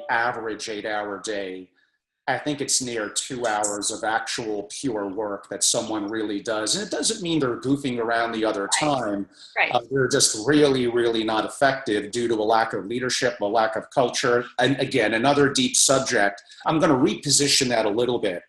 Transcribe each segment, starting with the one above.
average 8-hour day, I think it's near 2 hours of actual pure work that someone really does. And it doesn't mean they're goofing around the other time. Right. They're just really, really not effective due to a lack of leadership, a lack of culture. And again, another deep subject. I'm going to reposition that a little bit.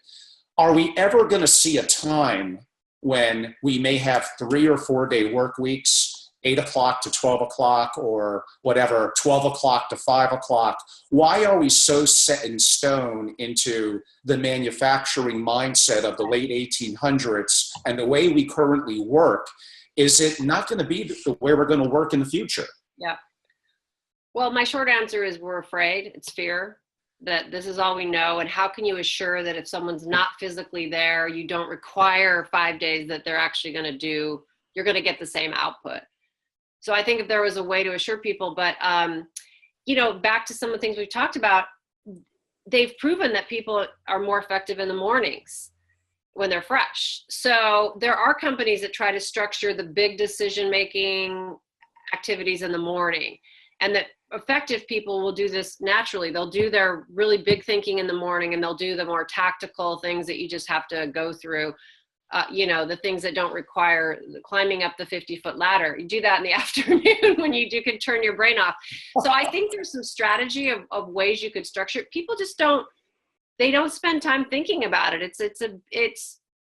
Are we ever going to see a time when we may have 3 or 4 day work weeks, 8 o'clock to 12 o'clock or whatever, 12 o'clock to 5 o'clock? Why are we so set in stone into the manufacturing mindset of the late 1800s and the way we currently work? Is it not going to be the way we're going to work in the future? Yeah. Well, my short answer is we're afraid. It's fear that this is all we know. And how can you assure that if someone's not physically there, you don't require 5 days that they're actually going to do, you're going to get the same output. So I think if there was a way to assure people, but, back to some of the things we've talked about, they've proven that people are more effective in the mornings when they're fresh. So there are companies that try to structure the big decision-making activities in the morning, and that effective people will do this naturally. They'll do their really big thinking in the morning, and they'll do the more tactical things that you just have to go through. The things that don't require climbing up the 50-foot ladder. You do that in the afternoon when you can turn your brain off. So I think there's some strategy of ways you could structure it. People just don't spend time thinking about it.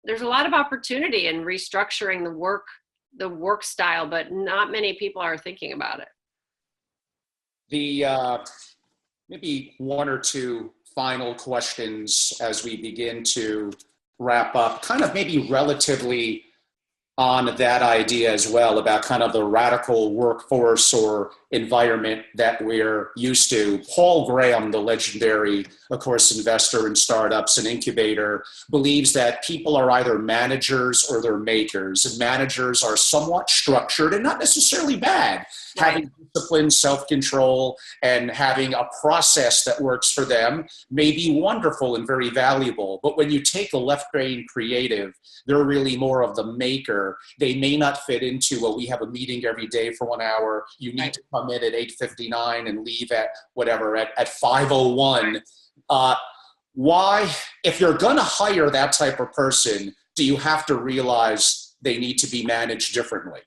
There's a lot of opportunity in restructuring the work style, but not many people are thinking about it. Maybe 1 or 2 final questions as we begin to wrap up, kind of maybe relatively on that idea as well about kind of the radical workforce or environment that we're used to. Paul Graham, the legendary, of course, investor in startups and incubator, believes that people are either managers or they're makers. And managers are somewhat structured and not necessarily bad. Right. Having discipline, self-control, and having a process that works for them may be wonderful and very valuable. But when you take a left-brain creative, they're really more of the maker. They may not fit into, well, we have a meeting every day for 1 hour. You need to come in at 8:59 and leave at whatever, at 5:01. Why, if you're going to hire that type of person, do you have to realize they need to be managed differently?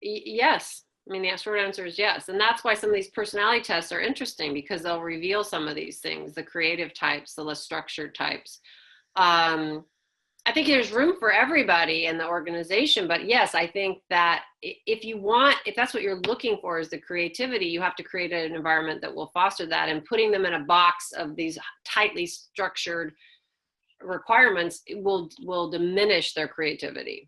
Yes. I mean, the short answer is yes. And that's why some of these personality tests are interesting, because they'll reveal some of these things, the creative types, the less structured types. I think there's room for everybody in the organization, but yes, I think that if that's what you're looking for is the creativity, you have to create an environment that will foster that, and putting them in a box of these tightly structured requirements will diminish their creativity.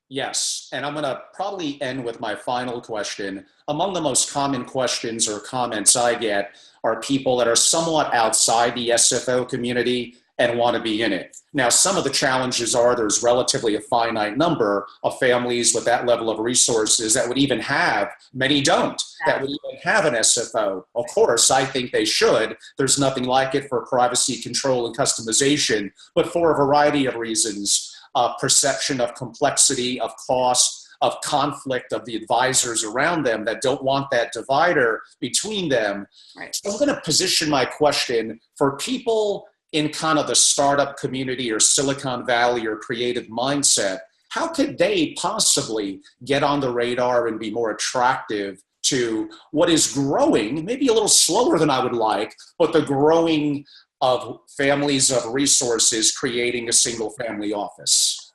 Yes, and I'm going to probably end with my final question. Among the most common questions or comments I get are people that are somewhat outside the SFO community and want to be in it. Now, some of the challenges are there's relatively a finite number of families with that level of resources that would even have, many don't, that would even have an SFO. Of course, I think they should. There's nothing like it for privacy, control, and customization, but for a variety of reasons, perception of complexity, of cost, of conflict of the advisors around them that don't want that divider between them. Right. So I'm going to position my question for people in kind of the startup community or Silicon Valley or creative mindset. How could they possibly get on the radar and be more attractive to what is growing, maybe a little slower than I would like, but the growing of families of resources creating a single family office?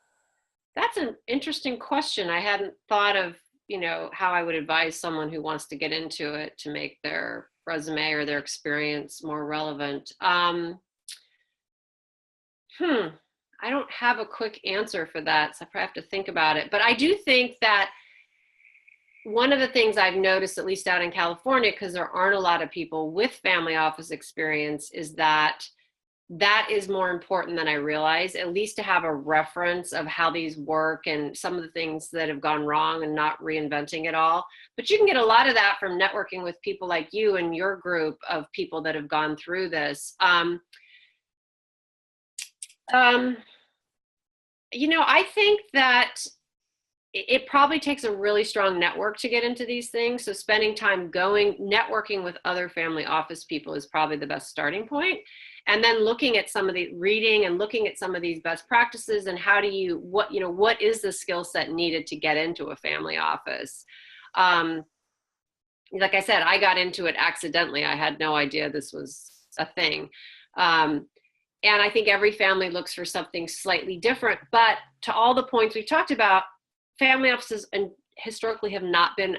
That's an interesting question. I hadn't thought of, how I would advise someone who wants to get into it to make their resume or their experience more relevant. I don't have a quick answer for that, so I probably have to think about it. But I do think that one of the things I've noticed, at least out in California, because there aren't a lot of people with family office experience, is that is more important than I realize, at least to have a reference of how these work and some of the things that have gone wrong and not reinventing it all. But you can get a lot of that from networking with people like you and your group of people that have gone through this. I think that it probably takes a really strong network to get into these things. So spending time networking with other family office people is probably the best starting point. And then looking at some of the reading and looking at some of these best practices and what is the skill set needed to get into a family office. Like I said, I got into it accidentally. I had no idea this was a thing. And I think every family looks for something slightly different, but to all the points we've talked about, family offices and historically have not been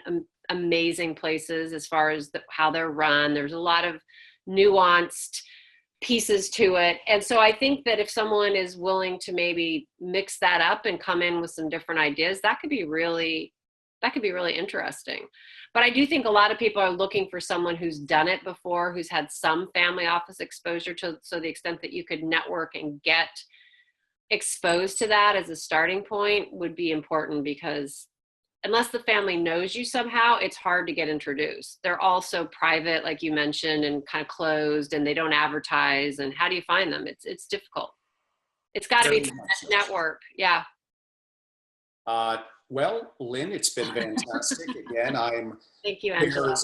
amazing places as far as how they're run. There's a lot of nuanced pieces to it. And so I think that if someone is willing to maybe mix that up and come in with some different ideas, that could be really interesting. But I do think a lot of people are looking for someone who's done it before, who's had some family office exposure so the extent that you could network and get exposed to that as a starting point would be important, because unless the family knows you somehow, it's hard to get introduced. They're also private, like you mentioned, and kind of closed, and they don't advertise. And how do you find them? It's difficult. It's got to be network. Yeah. Well, Lyn, it's been fantastic. Again, Thank you, Angelo.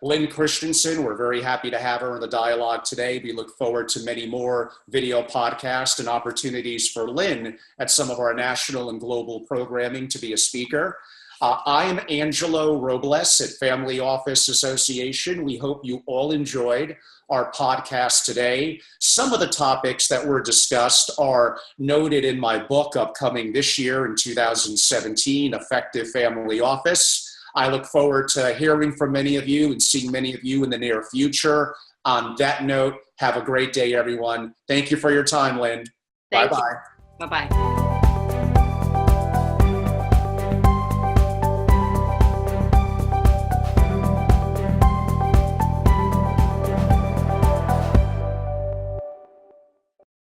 Lyn Christensen. We're very happy to have her in the dialogue today. We look forward to many more video podcasts and opportunities for Lyn at some of our national and global programming to be a speaker. I'm Angelo Robles at Family Office Association. We hope you all enjoyed our podcast today. Some of the topics that were discussed are noted in my book upcoming this year in 2017, Effective Family Office. I look forward to hearing from many of you and seeing many of you in the near future. On that note, have a great day, everyone. Thank you for your time, Lyn. Bye-bye. Bye-bye.